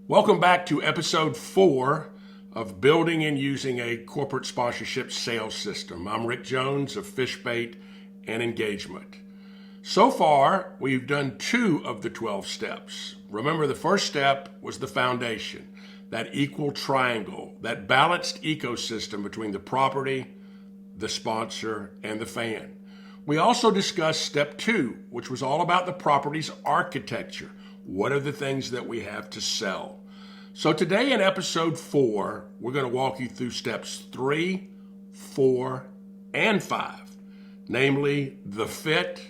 Welcome back to episode 4 of Building and Using a Corporate Sponsorship Sales System. I'm Rick Jones of FishBait and Engagement. So far, we've done 2 of the 12 steps. Remember, the first step was the foundation, that equal triangle, that balanced ecosystem between the property, the sponsor, and the fan. We also discussed step 2, which was all about the property's architecture. What are the things that we have to sell? So today in episode 4, we're going to walk you through steps 3, 4, and 5, namely the fit,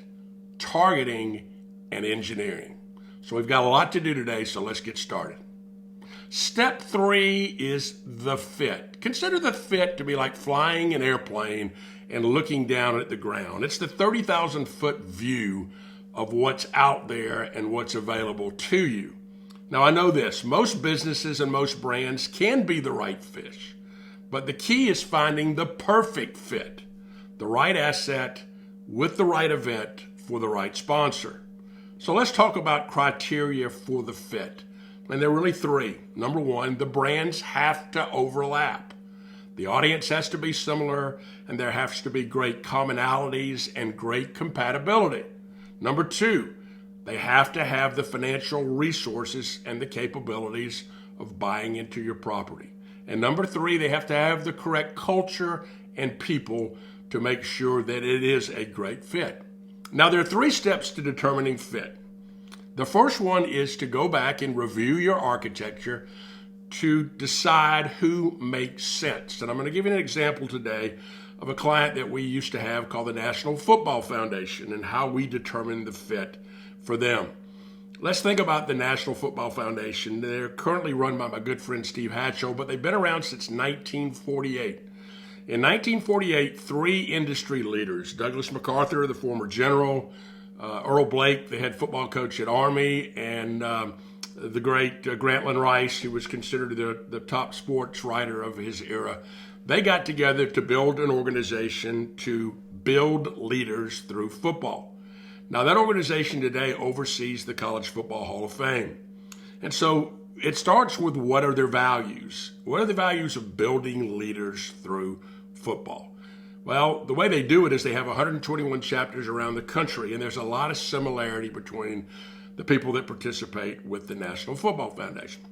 targeting, and engineering. So we've got a lot to do today, so let's get started. Step 3 is the fit. Consider the fit to be like flying an airplane and looking down at the ground. It's the 30,000 foot view of what's out there and what's available to you. Now I know this, most businesses and most brands can be the right fish, but the key is finding the perfect fit, the right asset with the right event for the right sponsor. So let's talk about criteria for the fit. And there are really 3. Number 1, the brands have to overlap. The audience has to be similar, and there has to be great commonalities and great compatibility. Number 2, they have to have the financial resources and the capabilities of buying into your property. And number 3, they have to have the correct culture and people to make sure that it is a great fit. Now, there are 3 steps to determining fit. The first one is to go back and review your architecture to decide who makes sense. And I'm going to give you an example today of a client that we used to have called the National Football Foundation and how we determine the fit for them. Let's think about the National Football Foundation. They're currently run by my good friend Steve Hatchell, but they've been around since 1948. In 1948, 3 industry leaders, Douglas MacArthur, the former general, Earl Blake, the head football coach at Army, and the great Grantland Rice, who was considered the top sports writer of his era, they got together to build an organization to build leaders through football. Now, that organization today oversees the College Football Hall of Fame. And so it starts with what are their values? What are the values of building leaders through football? Well, the way they do it is they have 121 chapters around the country, and there's a lot of similarity between the people that participate with the National Football Foundation.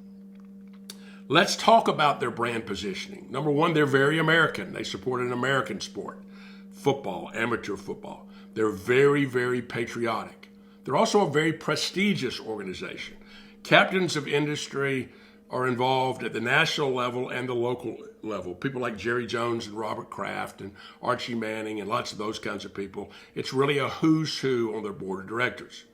Let's talk about their brand positioning. Number 1, they're very American. They support an American sport, football, amateur football. They're very, very patriotic. They're also a very prestigious organization. Captains of industry are involved at the national level and the local level. People like Jerry Jones and Robert Kraft and Archie Manning and lots of those kinds of people. It's really a who's who on their board of directors.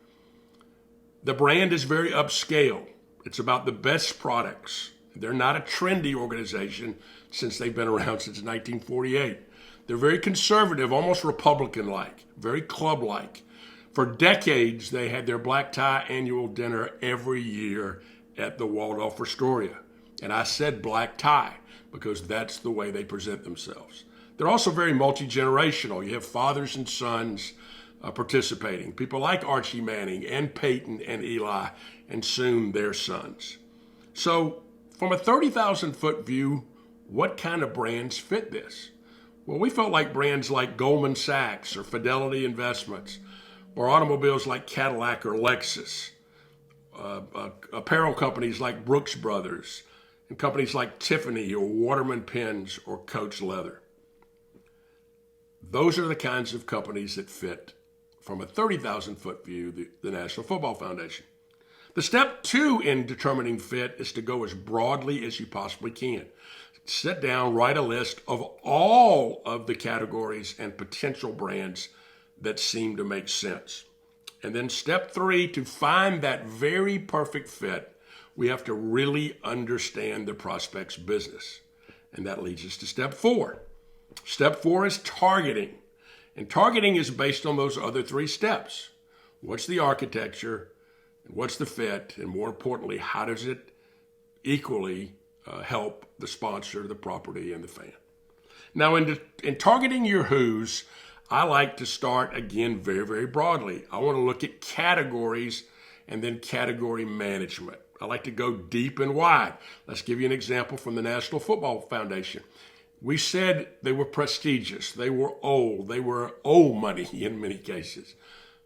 The brand is very upscale. It's about the best products. They're not a trendy organization since they've been around since 1948. They're very conservative, almost Republican-like, very club-like. For decades, they had their black tie annual dinner every year at the Waldorf Astoria. And I said black tie because that's the way they present themselves. They're also very multi-generational. You have fathers and sons participating. People like Archie Manning and Peyton and Eli, and soon their sons. So from a 30,000 foot view, what kind of brands fit this? Well, we felt like brands like Goldman Sachs or Fidelity Investments, or automobiles like Cadillac or Lexus, apparel companies like Brooks Brothers, and companies like Tiffany or Waterman Pens or Coach Leather. Those are the kinds of companies that fit from a 30,000 foot view, the National Football Foundation. The step 2 in determining fit is to go as broadly as you possibly can. Sit down, write a list of all of the categories and potential brands that seem to make sense. And then step 3, to find that very perfect fit, we have to really understand the prospect's business. And that leads us to step 4. Step 4 is targeting. And targeting is based on those other 3 steps. What's the architecture? What's the fit? And more importantly, how does it equally help the sponsor, the property, and the fan? Now, in targeting your who's, I like to start, again, very, very broadly. I want to look at categories and then category management. I like to go deep and wide. Let's give you an example from the National Football Foundation. We said they were prestigious, they were old money in many cases.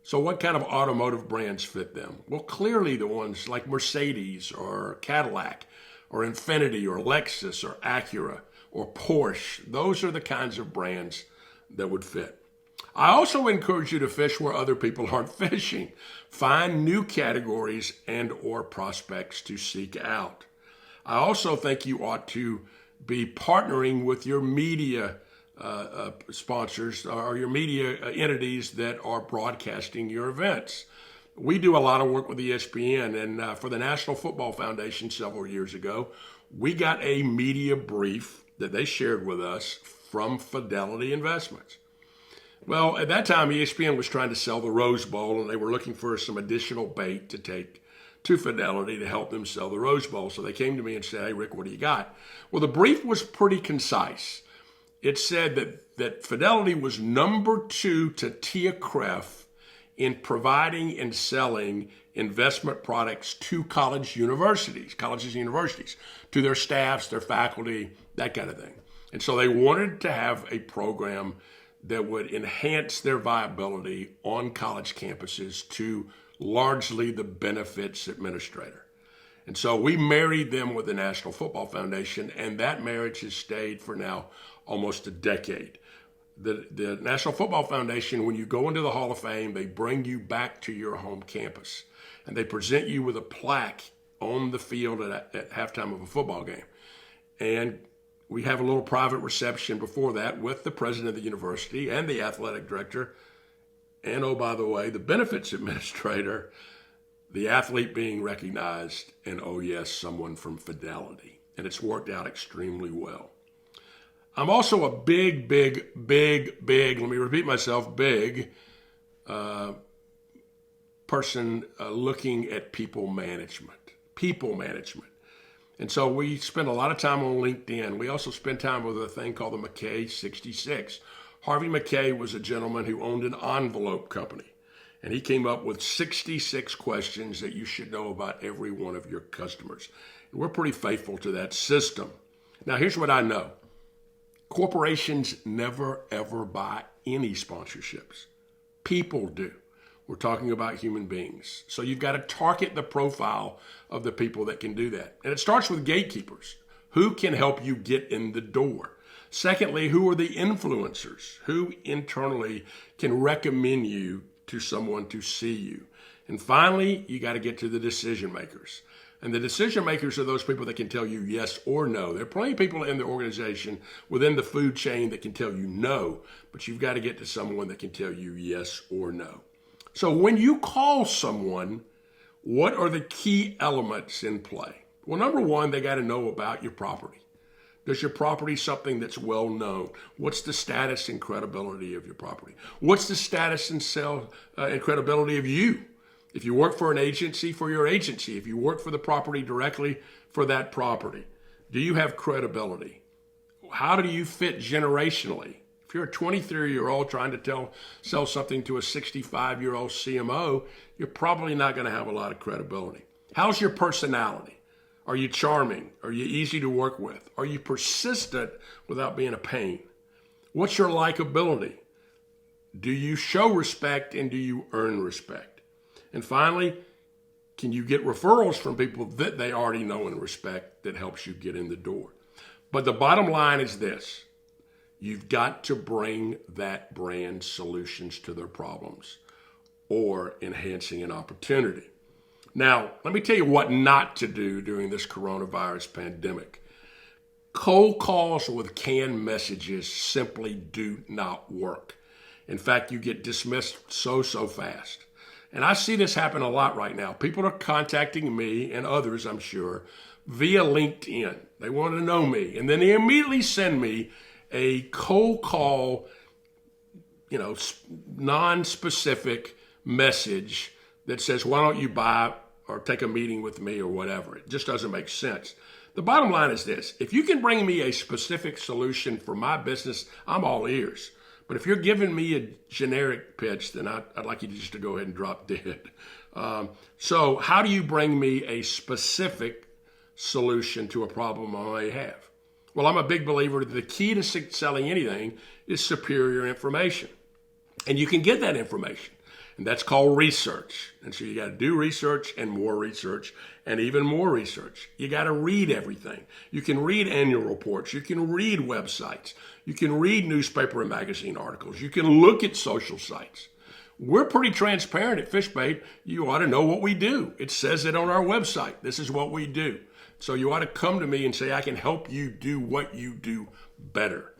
So what kind of automotive brands fit them? Well, clearly the ones like Mercedes or Cadillac or Infiniti or Lexus or Acura or Porsche. Those are the kinds of brands that would fit. I also encourage you to fish where other people aren't fishing. Find new categories and or prospects to seek out. I also think you ought to be partnering with your media sponsors or your media entities that are broadcasting your events. We do a lot of work with ESPN, and for the National Football Foundation several years ago, we got a media brief that they shared with us from Fidelity Investments. Well, at that time, ESPN was trying to sell the Rose Bowl, and they were looking for some additional bait to take to Fidelity to help them sell the Rose Bowl. So they came to me and said, hey, Rick, what do you got? Well, the brief was pretty concise. It said that Fidelity was number 2 to TIAA-CREF in providing and selling investment products to colleges and universities, to their staffs, their faculty, that kind of thing. And so they wanted to have a program that would enhance their viability on college campuses to largely the benefits administrator. And so we married them with the National Football Foundation, and that marriage has stayed for now almost a decade. The National Football Foundation, when you go into the Hall of Fame, they bring you back to your home campus, and they present you with a plaque on the field at halftime of a football game. And we have a little private reception before that with the president of the university and the athletic director, and oh, by the way, the benefits administrator, the athlete being recognized, and oh yes, someone from Fidelity. And it's worked out extremely well. I'm also a big, let me repeat myself, big person looking at people management. And so we spend a lot of time on LinkedIn. We also spend time with a thing called the McKay 66. Harvey McKay was a gentleman who owned an envelope company, and he came up with 66 questions that you should know about every one of your customers. And we're pretty faithful to that system. Now, here's what I know. Corporations never, ever buy any sponsorships. People do. We're talking about human beings. So you've got to target the profile of the people that can do that. And it starts with gatekeepers. Who can help you get in the door? Secondly, who are the influencers? Who internally can recommend you to someone to see you? And finally, you got to get to the decision makers. And the decision makers are those people that can tell you yes or no. There are plenty of people in the organization within the food chain that can tell you no, but you've got to get to someone that can tell you yes or no. So when you call someone, what are the key elements in play? Well, number one, they got to know about your property. Does your property something that's well known? What's the status and credibility of your property? What's the status and credibility of you? If you work for an agency, for your agency. If you work for the property directly, for that property. Do you have credibility? How do you fit generationally? If you're a 23-year-old trying to sell something to a 65-year-old CMO, you're probably not going to have a lot of credibility. How's your personality? Are you charming? Are you easy to work with? Are you persistent without being a pain? What's your likability? Do you show respect and do you earn respect? And finally, can you get referrals from people that they already know and respect that helps you get in the door? But the bottom line is this. You've got to bring that brand solutions to their problems or enhancing an opportunity. Now, let me tell you what not to do during this coronavirus pandemic. Cold calls with canned messages simply do not work. In fact, you get dismissed so fast. And I see this happen a lot right now. People are contacting me and others, I'm sure, via LinkedIn. They want to know me. And then they immediately send me a cold call, non-specific message that says, why don't you buy or take a meeting with me or whatever. It just doesn't make sense. The bottom line is this. If you can bring me a specific solution for my business, I'm all ears. But if you're giving me a generic pitch, then I'd like you just to go ahead and drop dead. So how do you bring me a specific solution to a problem I may have? Well, I'm a big believer that the key to selling anything is superior information. And you can get that information. And that's called research. And so you got to do research and even more research. You got to read everything. You can read annual reports. You can read websites. You can read newspaper and magazine articles. You can look at social sites. We're pretty transparent at FishBait. You ought to know what we do. It says it on our website. This is what we do. So you ought to come to me and say, I can help you do what you do better.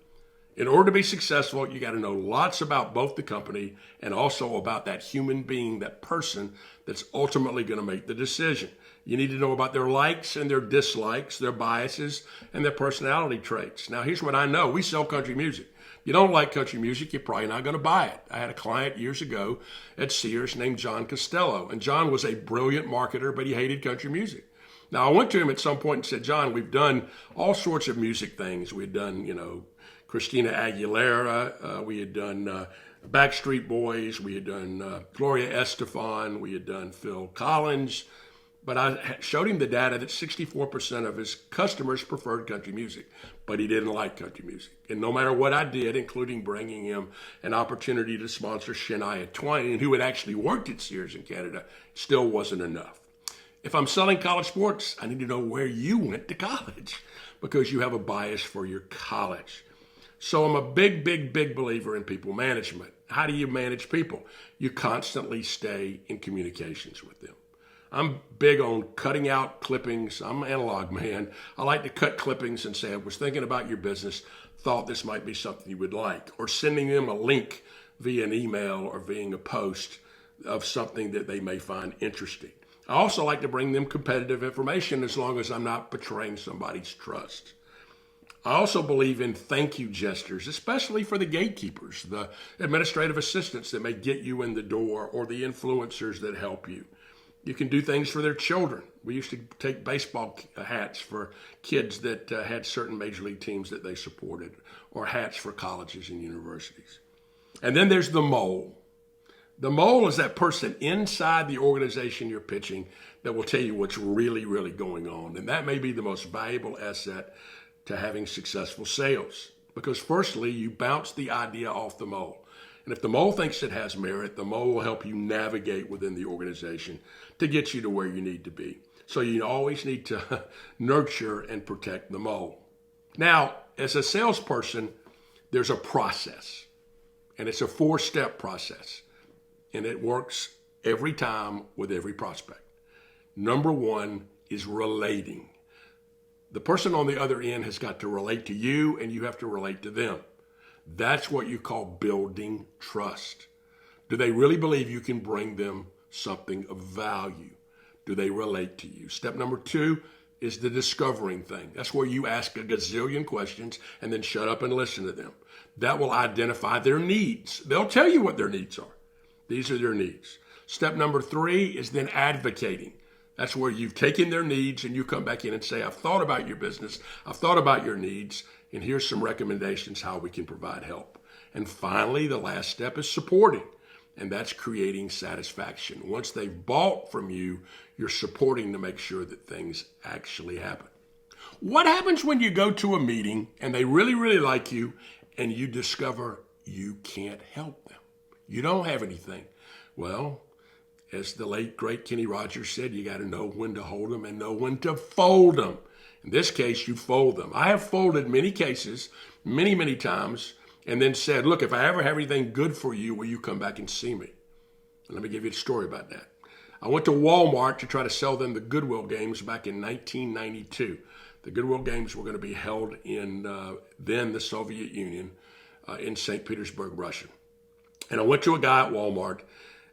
In order to be successful, you got to know lots about both the company and also about that human being, that person that's ultimately going to make the decision. You need to know about their likes and their dislikes, their biases, and their personality traits. Now, here's what I know. We sell country music. If you don't like country music, you're probably not going to buy it. I had a client years ago at Sears named John Costello, and John was a brilliant marketer, but he hated country music. Now, I went to him at some point and said, John, we've done all sorts of music things. We've done, Christina Aguilera. We had done Backstreet Boys. We had done Gloria Estefan. We had done Phil Collins. But I showed him the data that 64% of his customers preferred country music, but he didn't like country music. And no matter what I did, including bringing him an opportunity to sponsor Shania Twain, who had actually worked at Sears in Canada, still wasn't enough. If I'm selling college sports, I need to know where you went to college because you have a bias for your college. So I'm a big believer in people management. How do you manage people? You constantly stay in communications with them. I'm big on cutting out clippings. I'm an analog man. I like to cut clippings and say, I was thinking about your business, thought this might be something you would like, or sending them a link via an email or via a post of something that they may find interesting. I also like to bring them competitive information as long as I'm not betraying somebody's trust. I also believe in thank you gestures, especially for the gatekeepers, the administrative assistants that may get you in the door, or the influencers that help you. You can do things for their children. We used to take baseball hats for kids that had certain major league teams that they supported, or hats for colleges and universities. And then there's the mole. The mole is that person inside the organization you're pitching that will tell you what's really going on. And that may be the most valuable asset to having successful sales. Because firstly, you bounce the idea off the mole. And if the mole thinks it has merit, the mole will help you navigate within the organization to get you to where you need to be. So you always need to nurture and protect the mole. Now, as a salesperson, there's a process. And it's a 4-step process. And it works every time with every prospect. Number 1 is relating. The person on the other end has got to relate to you, and you have to relate to them. That's what you call building trust. Do they really believe you can bring them something of value? Do they relate to you? Step number 2 is the discovering thing. That's where you ask a gazillion questions and then shut up and listen to them. That will identify their needs. They'll tell you what their needs are. These are their needs. Step number 3 is then advocating. That's where you've taken their needs and you come back in and say, I've thought about your business, I've thought about your needs, and here's some recommendations how we can provide help. And finally, the last step is supporting, and that's creating satisfaction. Once they've bought from you, you're supporting to make sure that things actually happen. What happens when you go to a meeting and they really like you and you discover you can't help them? You don't have anything. Well, as the late, great Kenny Rogers said, you got to know when to hold them and know when to fold them. In this case, you fold them. I have folded many cases, many times, and then said, look, if I ever have anything good for you, will you come back and see me? And let me give you a story about that. I went to Walmart to try to sell them the Goodwill games back in 1992. The Goodwill games were going to be held in then the Soviet Union in St. Petersburg, Russia. And I went to a guy at Walmart,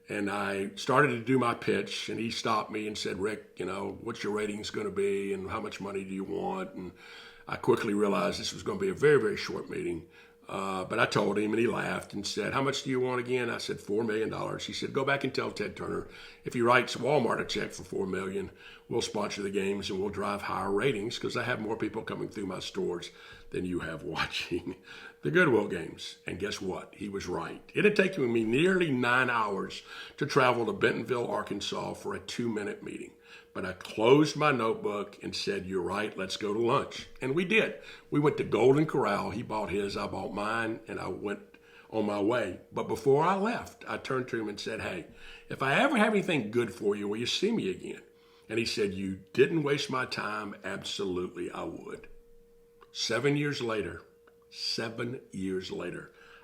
and I started to do my pitch, and he stopped me and said, Rick, what's your ratings going to be, and how much money do you want? And I quickly realized this was going to be a very short meeting. But I told him, and he laughed and said, how much do you want again? I said, $4 million. He said, go back and tell Ted Turner, if he writes Walmart a check for $4 million, we'll sponsor the games and we'll drive higher ratings because I have more people coming through my stores than you have watching the Goodwill Games. And guess what? He was right. It had taken me nearly 9 hours to travel to Bentonville, Arkansas for a 2-minute meeting. But I closed my notebook and said, you're right, let's go to lunch. And we did. We went to Golden Corral. He bought his, I bought mine, and I went on my way. But before I left, I turned to him and said, hey, if I ever have anything good for you, will you see me again? And he said, you didn't waste my time. Absolutely, I would. 7 years later,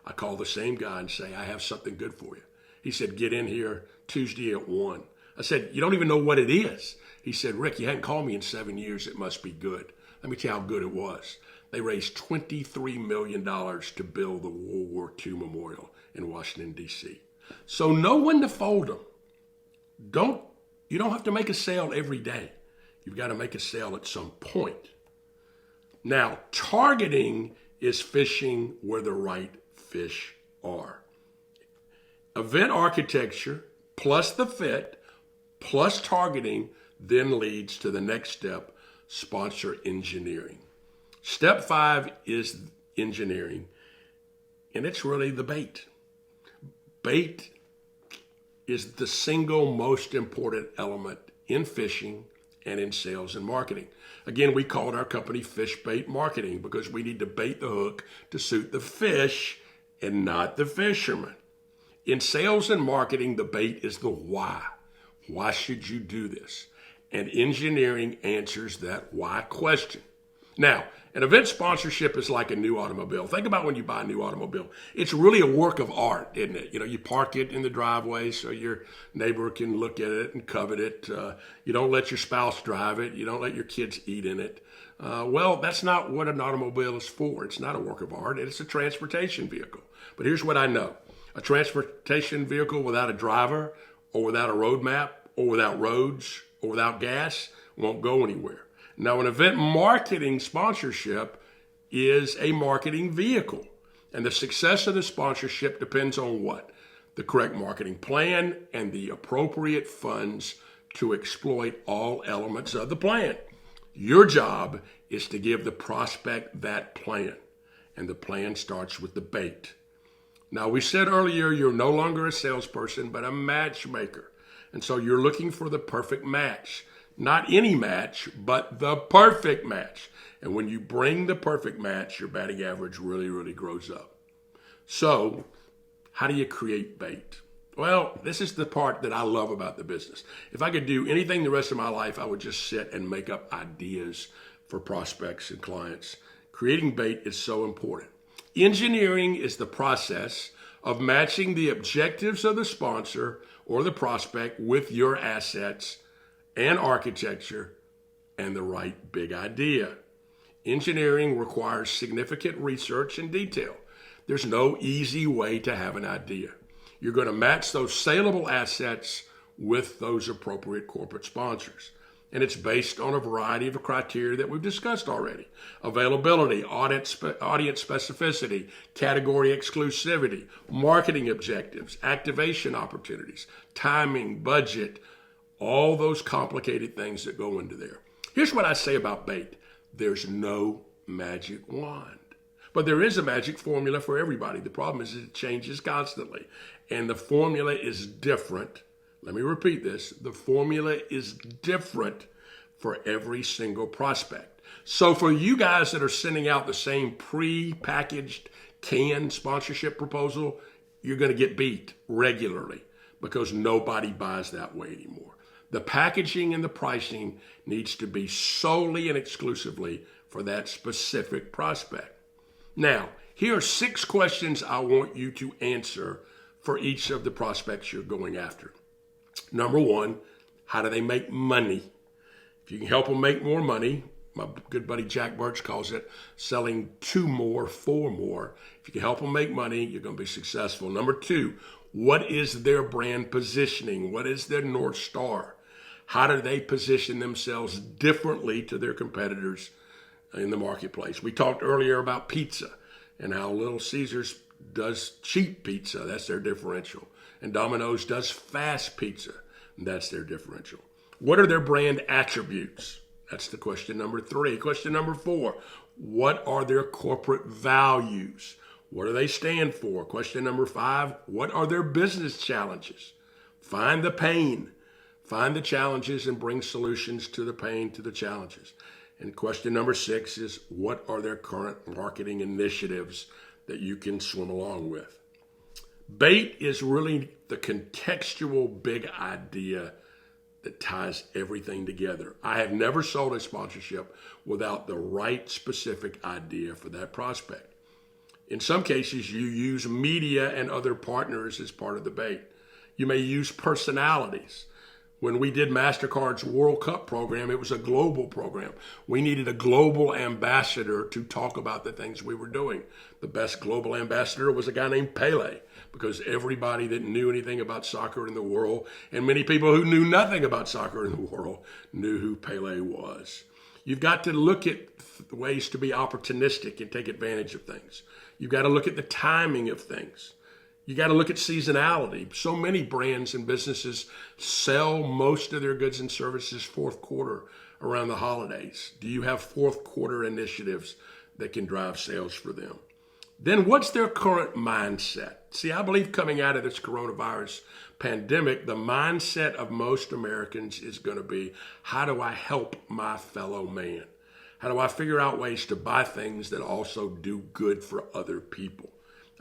I call the same guy and say, I have something good for you. He said, get in here Tuesday at 1. I said, you don't even know what it is. He said, Rick, you hadn't called me in 7 years. It must be good. Let me tell you how good it was. They raised $23 million to build the World War II Memorial in Washington, D.C. So know when to fold them. You don't have to make a sale every day. You've got to make a sale at some point. Now, targeting is fishing where the right fish are. Event architecture plus the fit plus targeting then leads to the next step, sponsor engineering. Step 5 is engineering, and it's really the bait. Bait is the single most important element in fishing and in sales and marketing. Again, we called our company FishBait Marketing because we need to bait the hook to suit the fish and not the fisherman. In sales and marketing, the bait is the why. Why should you do this? And engineering answers that why question. Now, an event sponsorship is like a new automobile. Think about when you buy a new automobile. It's really a work of art, isn't it? You park it in the driveway so your neighbor can look at it and covet it. You don't let your spouse drive it. You don't let your kids eat in it. Well, that's not what an automobile is for. It's not a work of art. It's a transportation vehicle. But here's what I know. A transportation vehicle without a driver or without a road map or without roads or without gas won't go anywhere. Now, an event marketing sponsorship is a marketing vehicle. And the success of the sponsorship depends on what? The correct marketing plan and the appropriate funds to exploit all elements of the plan. Your job is to give the prospect that plan. And the plan starts with the bait. Now, we said earlier, you're no longer a salesperson, but a matchmaker. And so you're looking for the perfect match. Not any match, but the perfect match. And when you bring the perfect match, your batting average really, really grows up. So how do you create bait? Well, this is the part that I love about the business. If I could do anything the rest of my life, I would just sit and make up ideas for prospects and clients. Creating bait is so important. Engineering is the process of matching the objectives of the sponsor or the prospect with your assets and architecture and the right big idea. Engineering requires significant research and detail. There's no easy way to have an idea. You're going to match those saleable assets with those appropriate corporate sponsors. And it's based on a variety of criteria that we've discussed already. Availability, audience specificity, category exclusivity, marketing objectives, activation opportunities, timing, budget, all those complicated things that go into there. Here's what I say about bait. There's no magic wand. But there is a magic formula for everybody. The problem is it changes constantly. And the formula is different. Let me repeat this. The formula is different for every single prospect. So for you guys that are sending out the same pre-packaged canned sponsorship proposal, you're going to get beat regularly because nobody buys that way anymore. The packaging and the pricing needs to be solely and exclusively for that specific prospect. Now, here are 6 questions I want you to answer for each of the prospects you're going after. Number 1, how do they make money? If you can help them make more money, my good buddy Jack Birch calls it selling 2 more, 4 more. If you can help them make money, you're going to be successful. Number 2, what is their brand positioning? What is their North Star? How do they position themselves differently to their competitors in the marketplace? We talked earlier about pizza and how Little Caesars does cheap pizza. That's their differential. And Domino's does fast pizza. And that's their differential. What are their brand attributes? That's the question number 3. Question number 4, What are their corporate values? What do they stand for? Question number 5, what are their business challenges? Find the pain, find the challenges, and bring solutions to the pain, to the challenges. And question number 6 is, what are their current marketing initiatives that you can swim along with? Bait is really the contextual big idea that ties everything together. I have never sold a sponsorship without the right specific idea for that prospect. In some cases, you use media and other partners as part of the bait. You may use personalities. When we did MasterCard's World Cup program, it was a global program. We needed a global ambassador to talk about the things we were doing. The best global ambassador was a guy named Pele, because everybody that knew anything about soccer in the world, and many people who knew nothing about soccer in the world, knew who Pele was. You've got to look at ways to be opportunistic and take advantage of things. You've got to look at the timing of things. You got to look at seasonality. So many brands and businesses sell most of their goods and services fourth quarter around the holidays. Do you have fourth quarter initiatives that can drive sales for them? Then what's their current mindset? See, I believe coming out of this coronavirus pandemic, the mindset of most Americans is going to be, how do I help my fellow man? How do I figure out ways to buy things that also do good for other people?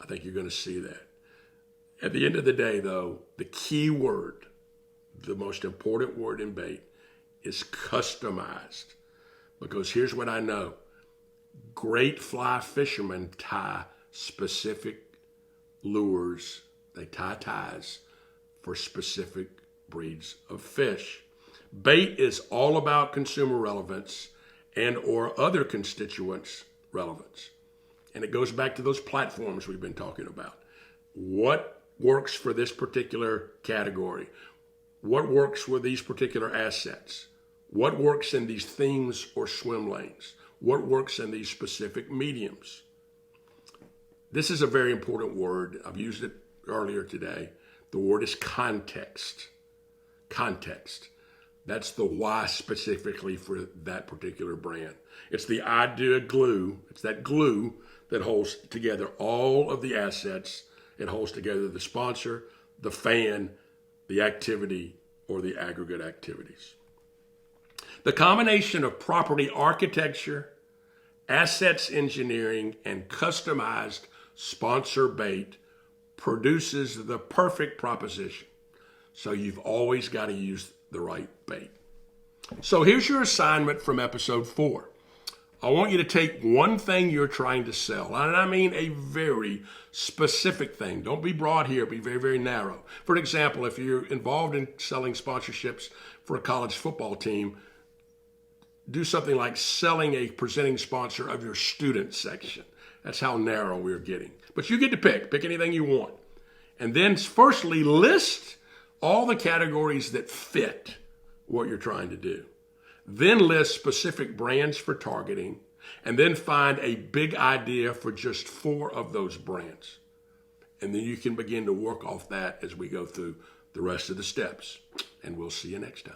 I think you're going to see that. At the end of the day, though, the key word, the most important word in bait, is customized. Because here's what I know. Great fly fishermen tie specific lures. They tie ties for specific breeds of fish. Bait is all about consumer relevance and or other constituents' relevance. And it goes back to those platforms we've been talking about. What works for this particular category? What works with these particular assets? What works in these themes or swim lanes? What works in these specific mediums? This is a very important word. I've used it earlier today. The word is context. Context. That's the why specifically for that particular brand. It's the idea glue. It's that glue that holds together all of the assets. It holds together the sponsor, the fan, the activity, or the aggregate activities. The combination of property architecture, assets engineering, and customized sponsor bait produces the perfect proposition. So you've always got to use the right bait. So here's your assignment from episode 4. I want you to take one thing you're trying to sell, and I mean a very specific thing. Don't be broad here, be very, very narrow. For example, if you're involved in selling sponsorships for a college football team, do something like selling a presenting sponsor of your student section. That's how narrow we're getting. But you get to pick anything you want. And then firstly, list all the categories that fit what you're trying to do. Then list specific brands for targeting, and then find a big idea for just 4 of those brands. And then you can begin to work off that as we go through the rest of the steps. And we'll see you next time.